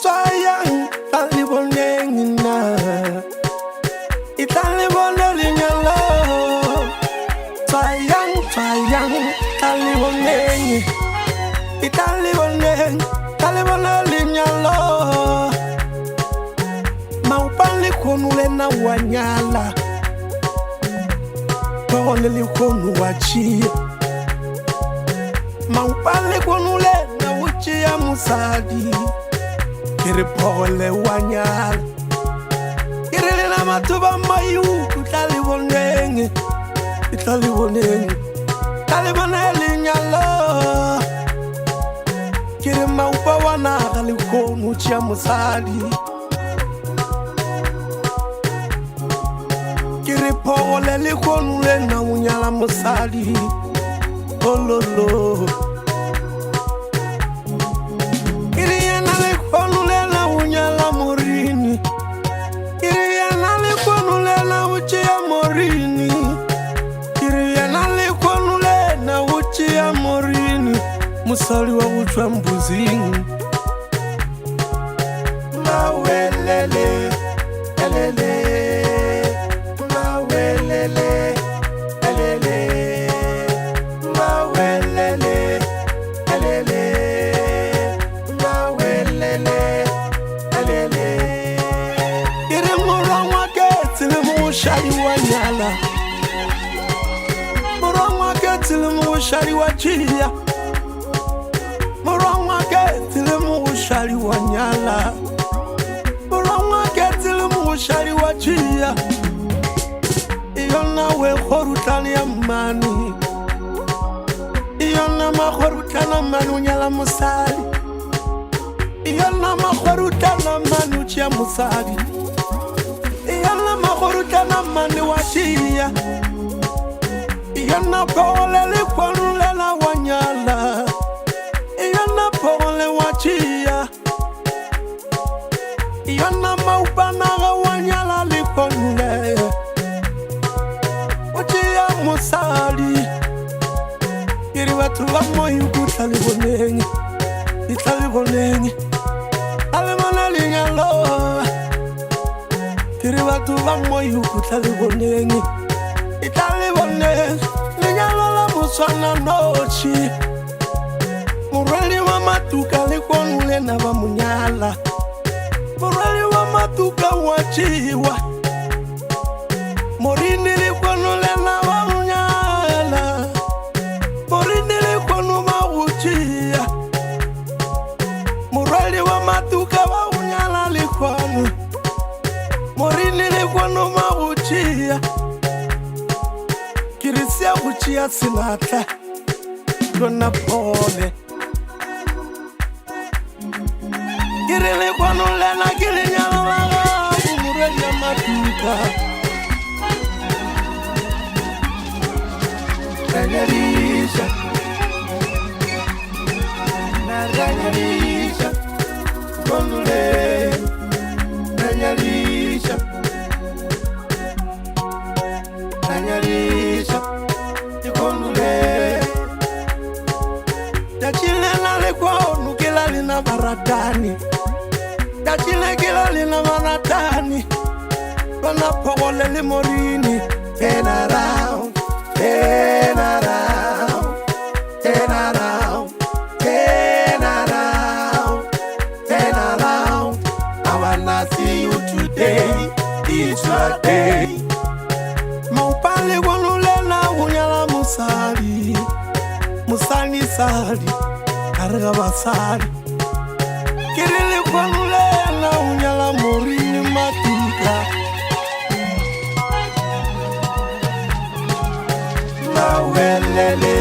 Twayang, taliboneng na. Italiboneng nyalo. Twayang, taliboneng. Italiboneng nyalo. Maupali konule na wanyala. Pawale konu wachi. Maupali konule na uchi ya musadi. Kiri pole wanyal Kiri na matuba mayu Italiboneng Taliboneli nyalo Kiri maupa wana Kalikonu chia musadi Kiri pole likonu lena unyala musadi Ololo Musali wa uchwa mbuzini Mawelele Elele Mawelele Elele Mawelele Elele Mawelele Elele Ire murangwa ketile mushari wa nyala Murangwa ketile mushari wa chia Murangwa ketile mushari wa nyala Murangwa ketile mushari wa chia Iyona we khorutani ya mani Iyona makhorutana manu nyala musali Iyona makhorutana manu chia musali Iyona makhorutana manu wa chia Iyona pole likwanu lela wa nyala Iyona pole wachia Iyona maupana wanyala likonule Wachia musali Kiri watu wa moyu kutalibonengi Italibonengi Alimana nyalo Kiri watu wa moyu kutalibonengi Italibonengi Linyalo la muswana nochi Murali wa matuka likonule na wa munyala Murali wa matuka wachiwa Morini likonule na wa munyala Morini likonu mawuchia Murali wa matuka wa munyala likonu Morini likonu mawuchia Kirisia wuchia sinata Dona pole Kirile kwanu lena kiri nyalo laga Umureja matuka Ranyarisha Ranyarisha Kwanu le Ranyarisha Ranyarisha Kwanu le Tachile nale kwanu kila lina baratani Tachile kila lina baratani Wana pogole li morini Turn around, turn around Turn around, turn around Turn around I wanna see you today It's your day Maupali wanulena unyala musali Musani sali Karga basali Kirili kwanulena unyala morini matuka Mawelele